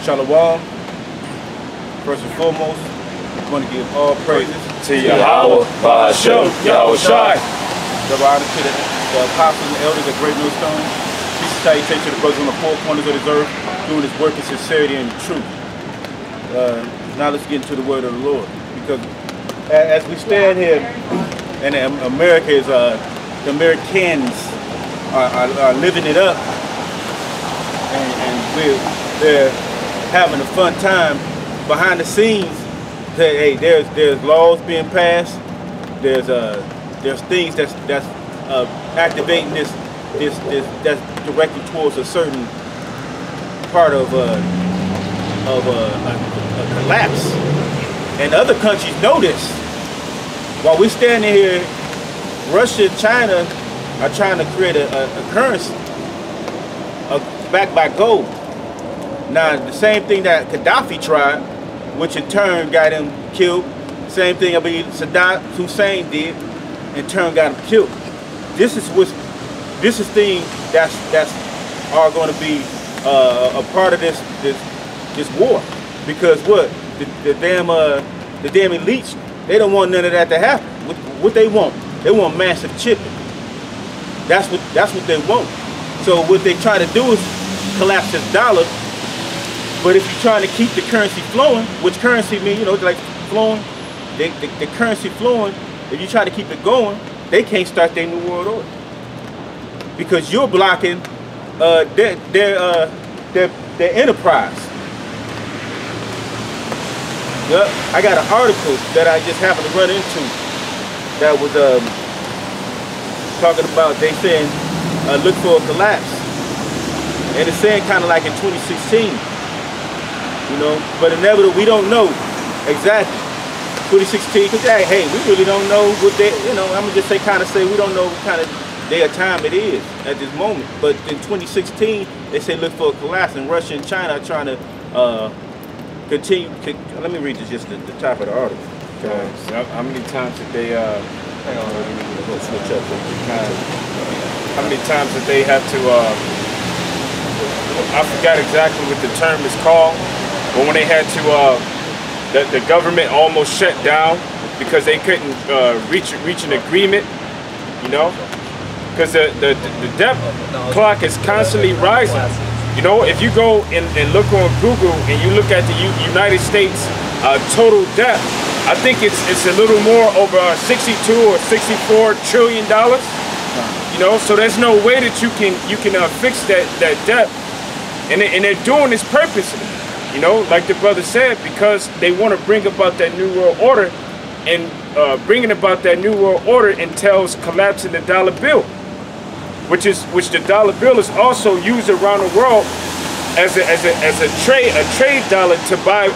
Shalom. First and foremost, I want to give all praises to Yahweh, Ba'ashem, Yahweh Shai. Double honor to the apostles and elders of Greatmillstone. Peace and salutation to the brothers on the four corners of this earth, doing this work in sincerity and truth. Now let's get into the word of the Lord. Because as we stand here, and America is, the Americans are living it up, and they're having a fun time behind the scenes. Hey, there's laws being passed. There's things that's activating this that's directed towards a certain part of a collapse. And other countries know this. While we're standing here, Russia and China are trying to create a currency backed by gold. Now, the same thing that Gaddafi tried, which in turn got him killed. Same thing I believe Saddam Hussein did, in turn got him killed. This is thing that's are going to be a part of this war, because what the damn elites, they don't want none of that to happen. What they want massive chipping. That's what they want. So what they try to do is collapse this dollar. But if you're trying to keep the currency flowing, which currency means, you know, like flowing, the currency flowing, if you try to keep it going, they can't start their new world order. Because you're blocking their enterprise. Yep, I got an article that I just happened to run into that was talking about, they saying, look for a collapse. And it's saying kind of like in 2016. You know, but inevitably we don't know exactly 2016, because hey, we really don't know what they, you know, I'm gonna just say we don't know what kind of day or time it is at this moment. But in 2016 they say look for a collapse, and Russia and China are trying to continue. Let me read this, just the top of the article. How many times did they hang on, we'll switch up how many times did they have to I forgot exactly what the term is called, but when they had to, the government almost shut down because they couldn't reach an agreement, you know, because the debt clock is constantly rising. You know, if you go and look on Google and you look at the United States total debt, I think it's a little more over 62 or 64 trillion dollars. You know, so there's no way that you can fix that debt. And they're doing this purposely, you know, like the brother said, because they want to bring about that new world order, and bringing about that new world order entails collapsing the dollar bill, which the dollar bill is also used around the world as a trade dollar to buy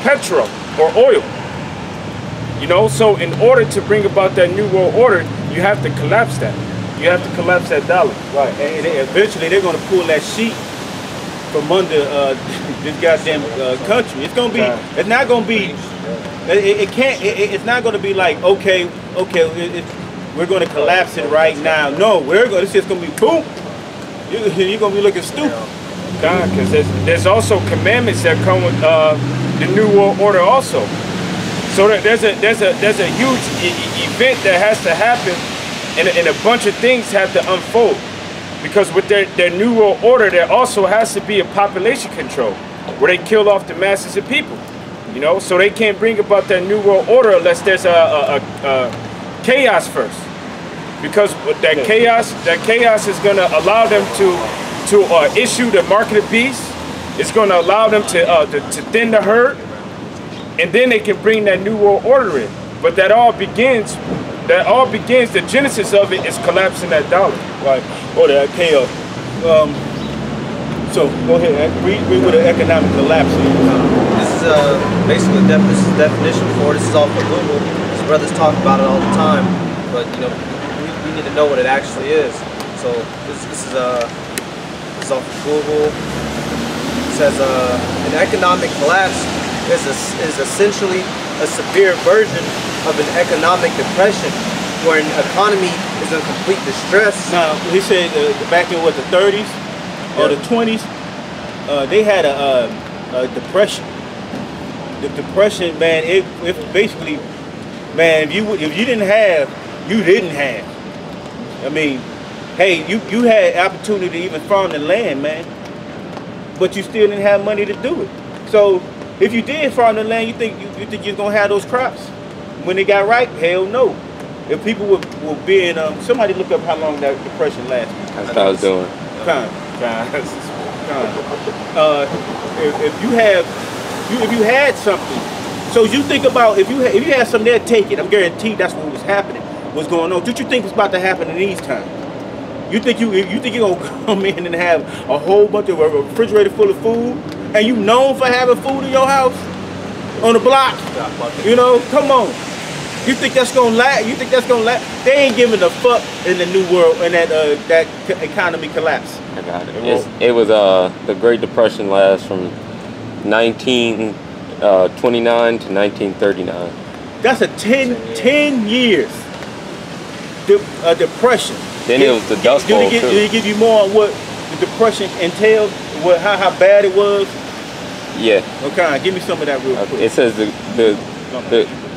petrol or oil. You know, so in order to bring about that new world order, you have to collapse that. You have to collapse that dollar. Right, and eventually they're going to pull that sheet from under this goddamn country. It's gonna be. It's not gonna be. It can't. It's not gonna be like okay. We're gonna collapse it right now. No, it's just gonna be boom. You're gonna be looking stupid. God, because there's also commandments that come with the new world order also. So there's a huge event that has to happen, and a bunch of things have to unfold. Because with their new world order, there also has to be a population control where they kill off the masses of people, you know. So they can't bring about that new world order unless there's a chaos first. Because that chaos is going to allow them to issue the mark of the beast. It's going to allow them to thin the herd, and then they can bring that new world order in. But that all begins. The genesis of it is collapsing that dollar. Right. Or that chaos. So go ahead. Read what an economic collapse is. This is basically the definition for it. This is all from Google. These brothers talk about it all the time, but you know, we need to know what it actually is. So this is off of Google. It says an economic collapse is essentially a severe version of an economic depression where an economy is in complete distress. Now, he said back in what, the 30s or the 20s, they had depression. The depression, man, it basically, man, if you didn't have, you didn't have. I mean, hey, you had opportunity to even farm the land, man, but you still didn't have money to do it. So if you did farm the land, you think you're gonna have those crops when they got ripe? Hell no. If people were being somebody look up how long that depression lasted. That's what I was doing. If you had something, so you think about if you had something there, take it. I'm guaranteed that's what was happening, what's going on. What you think was about to happen in these times? You think you're gonna come in and have a whole bunch of a refrigerator full of food, and you known for having food in your house on the block? You know, come on. You think that's gonna last? You think that's gonna last? They ain't giving a fuck in the new world and that economy collapse. I got it. It was the Great Depression lasts from 1929 to 1939. That's a 10 years depression. Then it was the Dust Bowl too. Did it give you more on what the depression entailed? How bad it was? Yeah. Okay, give me some of that real quick. It says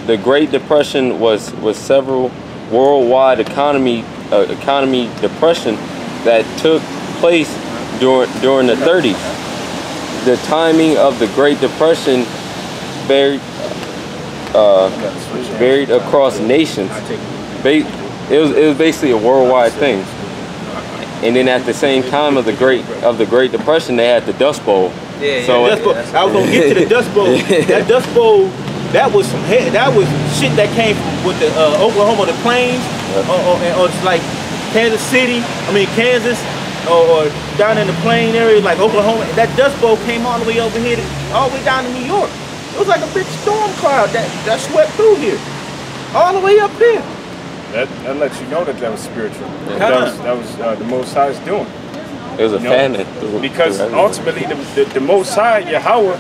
the Great Depression was several worldwide economy depression that took place during the 30s. The timing of the Great Depression varied across nations. It was basically a worldwide thing. And then at the same time of the Great Depression, they had the Dust Bowl. Yeah, so yeah. I was gonna get to the Dust Bowl. That Dust Bowl, that was shit that came from with the Oklahoma, the plains, or it's like Kansas City. Kansas, or down in the plain area like Oklahoma. That Dust Bowl came all the way over here, all the way down to New York. It was like a big storm cloud that swept through here, all the way up there. That lets you know that was spiritual. That was the Most High's doing. It was a famine. Because ultimately the Most High, Yahweh,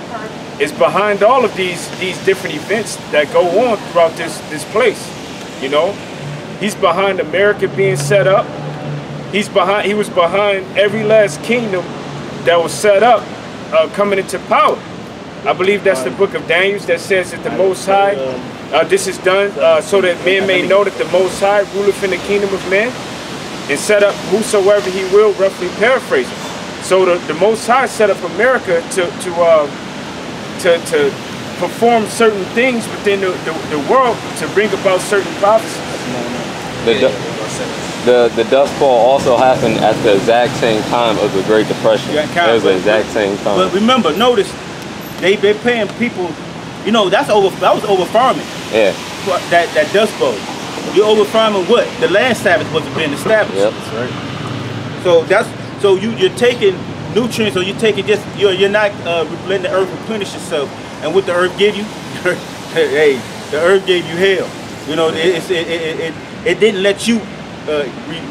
is behind all of these different events that go on throughout this place. You know, He's behind America being set up. He was behind every last kingdom that was set up coming into power. I believe that's the book of Daniel that says that the Most High, this is done so that men may know that the Most High ruleth in the kingdom of man and set up whosoever he will, roughly paraphrasing. So the Most High set up America to perform certain things within the world to bring about certain prophecies. The Dust Bowl also happened at the exact same time of the Great Depression. It was the exact same time. But remember, notice, they're paying people, you know, that was over farming. Yeah. That Dust Bowl. You're over farming what? The land Sabbath wasn't being established. Yep. That's right. So you're taking nutrients, or you're taking you're not letting the earth replenish itself. And what the earth give you, hey, the earth gave you hell. You know, it didn't let you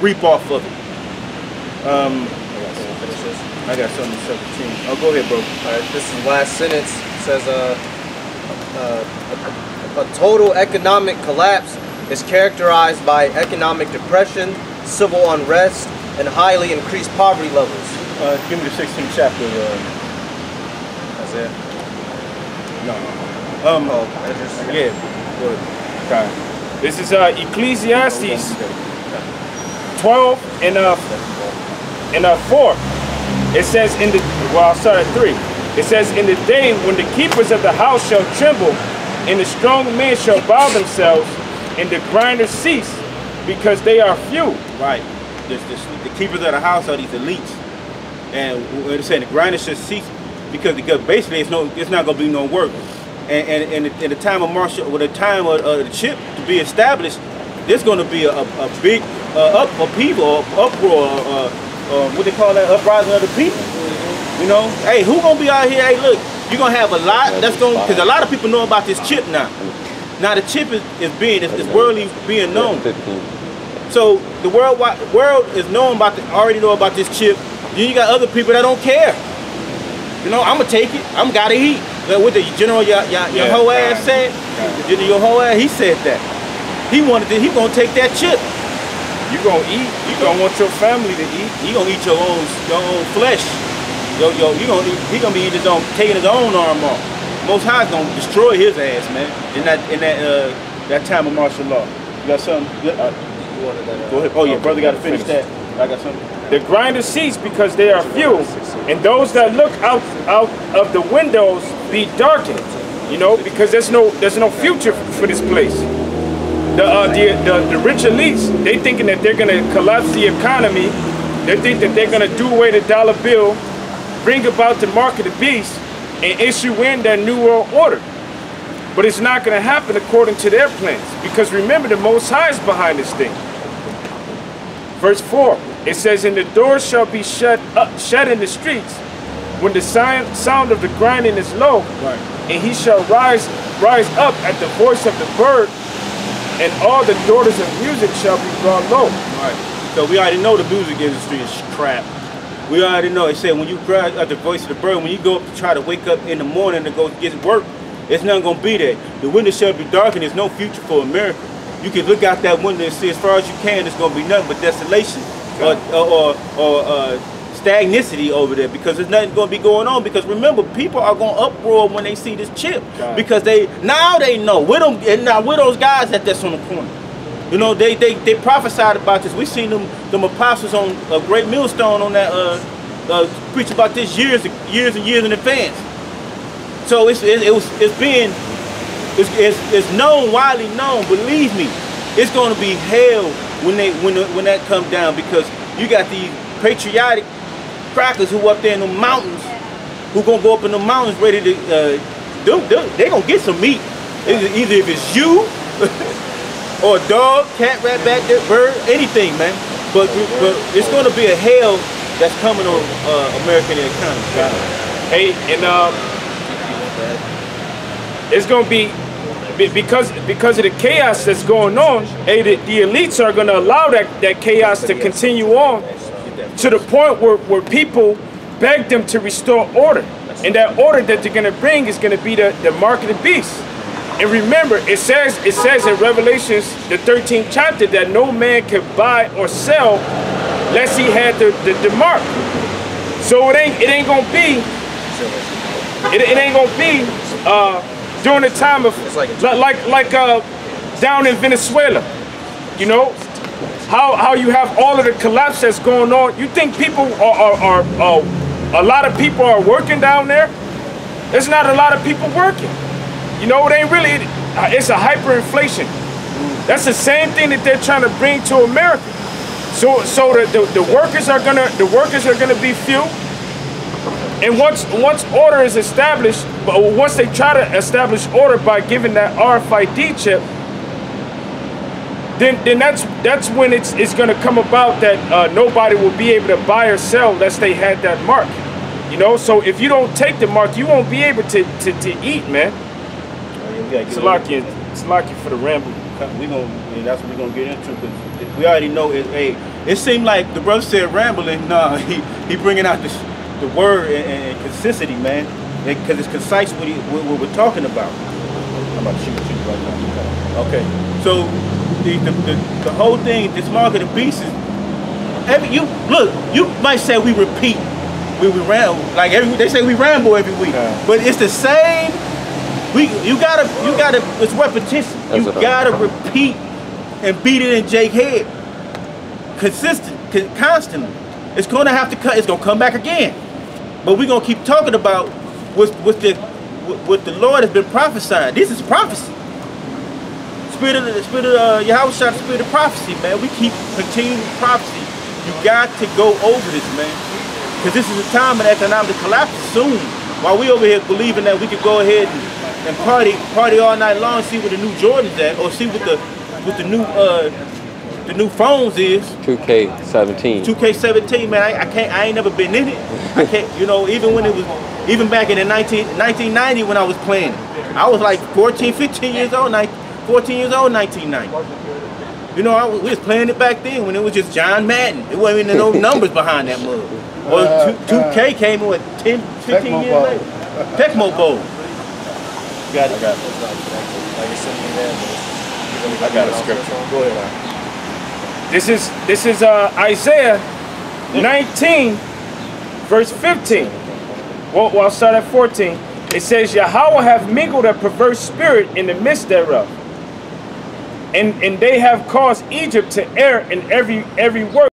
reap off of it. I got something to 17. Oh, go ahead, bro. All right, this is the last sentence. It says a total economic collapse is characterized by economic depression, civil unrest, and highly increased poverty levels. Give me the 16th chapter. Isaiah. No. Yeah. Okay. This is Ecclesiastes 12 and 4. It says I'll start at 3. It says, in the day when the keepers of the house shall tremble, and the strong men shall bow themselves, and the grinders cease, because they are few. Right. The keepers of the house are these elites. And what they're saying, the grinders should cease, because basically it's not going to be no work. And in the time of Marshall, with the time of the chip to be established, there's going to be a big upheaval, uproar, what they call that, uprising of the people. You know, hey, who gonna be out here? Hey, look, you're gonna have a lot that's going, because a lot of people know about this chip now. Now the chip is worldly being known. So the world is known already know about this chip. Then you got other people that don't care. You know, I'm gonna take it. I'm gotta eat. Like what the general your whole ass said. Your whole ass, he said that. He gonna take that chip. You gonna eat. You gonna want your family to eat. You gonna eat your own flesh. he gonna be in his own, taking his own arm off. Most High's gonna destroy his ass, man. In that time of martial law. You got something? Go ahead. Oh yeah, brother, got to finish that. I got something. The grinder cease because they are few, and those that look out of the windows be darkened. You know, because there's no future for this place. The rich elites, they thinking that they're gonna collapse the economy. They think that they're gonna do away the dollar bill, bring about the mark of the beast, and issue in that new world order. But it's not gonna happen according to their plans, because remember, the Most High is behind this thing. Verse 4, it says, "And the doors shall be shut in the streets, when the sound of the grinding is low, and he shall rise up at the voice of the bird, and all the daughters of music shall be brought low." Right. So we already know the music industry is crap. We already know. It said when you cry at the voice of the bird, when you go up to try to wake up in the morning to go get work, it's not gonna be there. The window shall be dark, and there's no future for America. You can look out that window and see as far as you can, it's gonna be nothing but desolation or stagnicity over there, because there's nothing going to be going on. Because remember, people are going to uproar when they see this chip, because now they know. We're those guys that's on the corner. You know, they prophesied about this. We seen them apostles on Greatmillstone on that preach about this years and years in advance. So it's known, widely known. Believe me, it's going to be hell when that comes down, because you got these patriotic crackers who up there in the mountains, who gonna go up in the mountains ready to they gonna get some meat. Either if it's you or a dog, cat, rat, bat, bird, anything, man. But it's gonna be a hell that's coming on American economy. Hey, and it's gonna be because of the chaos that's going on. Hey, the elites are gonna allow that chaos to continue on, to the point where people beg them to restore order. And that order that they're gonna bring is gonna be the mark of the beast. And remember, it says in Revelations, the 13th chapter, that no man can buy or sell lest he had the mark. So it ain't gonna be during the time of like down in Venezuela, you know, how you have all of the collapse that's going on. You think people are a lot of people are working down there? There's not a lot of people working. You know, it ain't really. It's a hyperinflation. That's the same thing that they're trying to bring to America. So the workers are gonna be few. And once order is established, but once they try to establish order by giving that RFID chip, then that's when it's going to come about that nobody will be able to buy or sell unless they had that mark. You know, so if you don't take the mark, you won't be able to eat, man. It's lucky for the ramble. That's what we're gonna get into, because we already know it. Hey, it seemed like the brother said rambling. Nah, he bringing out the word and consistency, man, because it's concise what we're talking about. I'm about to shoot you right now. Okay, so the whole thing, this mark of the beast is. You might say we repeat, we ramble like they say we ramble every week, but it's the same. You gotta. It's repetition. You gotta repeat and beat it in Jake's head, constantly. It's gonna have to cut. It's gonna come back again. But we're gonna keep talking about what the Lord has been prophesying. This is prophecy. Spirit of Yahweh, the spirit of prophecy, man. We keep continuing prophecy. You got to go over this, man, because this is a time of economic collapse soon. While we over here believing that we could go ahead and party all night long, see where the new Jordan's at, or see what the new phones is. 2K17. 2K17, man. I ain't never been in it. I can't. You know, even back in the 1990 when I was playing, I was like 14, 15 years old, 14 years old, 1990. You know, we was playing it back then when it was just John Madden. It wasn't even no numbers behind that mug. Or 2K came in with 10, 15 years later. Tecmo Bowl. Got it. I got a scripture. Go ahead. This is Isaiah 19, verse 15. Well, I'll start at 14. It says, Yahweh have mingled a perverse spirit in the midst thereof. And they have caused Egypt to err in every work